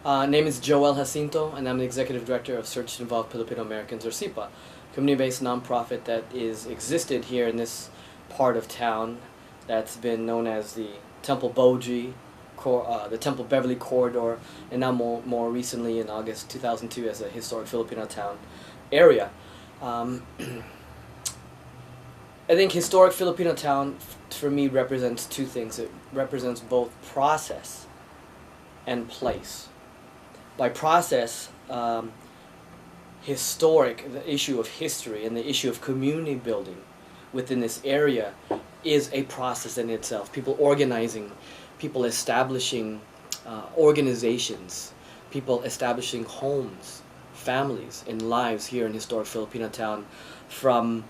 Name is Joel Jacinto, and I'm the Executive Director of Search to Involve Filipino Americans, or SIPA, community-based nonprofit that is existed here in this part of town that's been known as the Temple Boji, the Temple Beverly Corridor, and now more recently in August 2002 as a historic Filipino town area. I think historic Filipino town for me represents two things. It represents both process and place. By process, historic, the issue of history and the issue of community building within this area is a process in itself. People organizing, people establishing organizations, people establishing homes, families, and lives here in historic Filipino town, from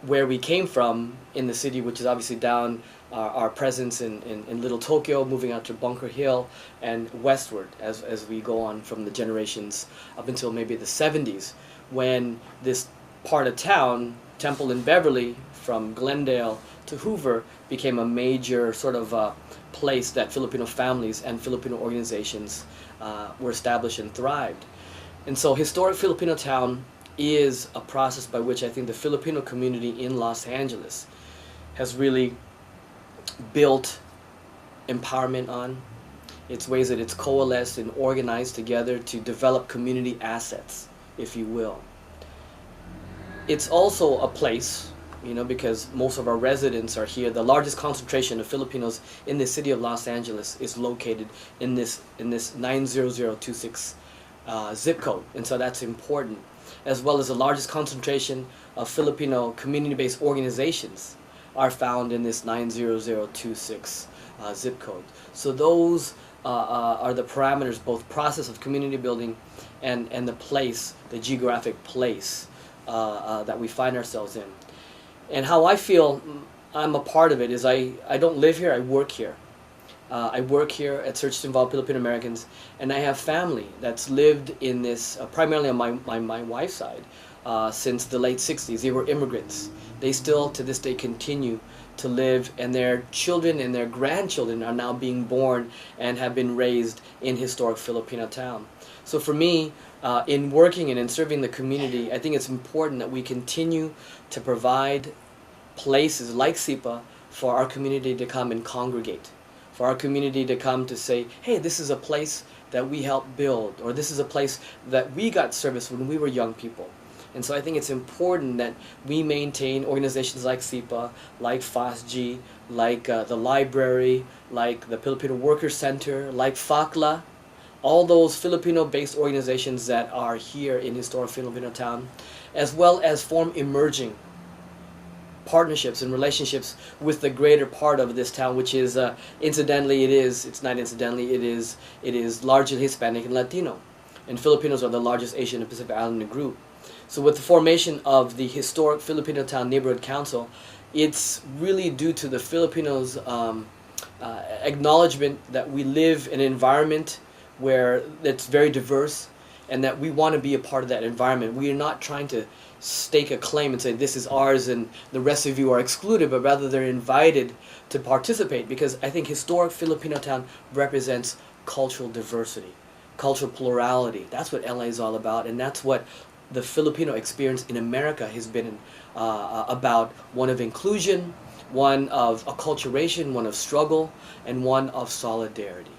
where we came from in the city, which is obviously down our presence in Little Tokyo, moving out to Bunker Hill, and westward as we go on from the generations up until maybe the 70s, when this part of town, Temple and Beverly, from Glendale to Hoover, became a major sort of place that Filipino families and Filipino organizations were established and thrived. And so historic Filipino town is a process by which I think the Filipino community in Los Angeles has really built empowerment on. It's ways that it's coalesced and organized together to develop community assets, if you will. It's also a place, because most of our residents are here. The largest concentration of Filipinos in the city of Los Angeles is located in this 90026 zip code, and so that's important, as well as the largest concentration of Filipino community-based organizations are found in this 90026 zip code. So those are the parameters, both process of community building and the place, the geographic place that we find ourselves in. And how I feel I'm a part of it is I don't live here, I work here. I work here at Search to Involve Filipino Americans, and I have family that's lived in this, primarily on my wife's side, since the late 60s. They were immigrants. They still, to this day, continue to live, and their children and their grandchildren are now being born and have been raised in historic Filipino town. So for me, in working and in serving the community, I think it's important that we continue to provide places like SIPA for our community to come and congregate, for our community to come to say, hey, this is a place that we helped build, or this is a place that we got service when we were young people. And so I think it's important that we maintain organizations like SIPA, like FASG, like the library, like the Filipino Workers Center, like FACLA, all those Filipino-based organizations that are here in historic Filipino town, as well as form emerging partnerships and relationships with the greater part of this town, which is, it's not incidentally, it is largely Hispanic and Latino. And Filipinos are the largest Asian and Pacific Islander group. So with the formation of the historic Filipino Town Neighborhood Council, it's really due to the Filipinos' acknowledgement that we live in an environment where it's very diverse, and that we want to be a part of that environment. We are not trying to stake a claim and say this is ours and the rest of you are excluded, but rather they're invited to participate, because I think historic Filipino town represents cultural diversity, cultural plurality. That's what LA is all about, and that's what the Filipino experience in America has been about. One of inclusion, one of acculturation, one of struggle, and one of solidarity.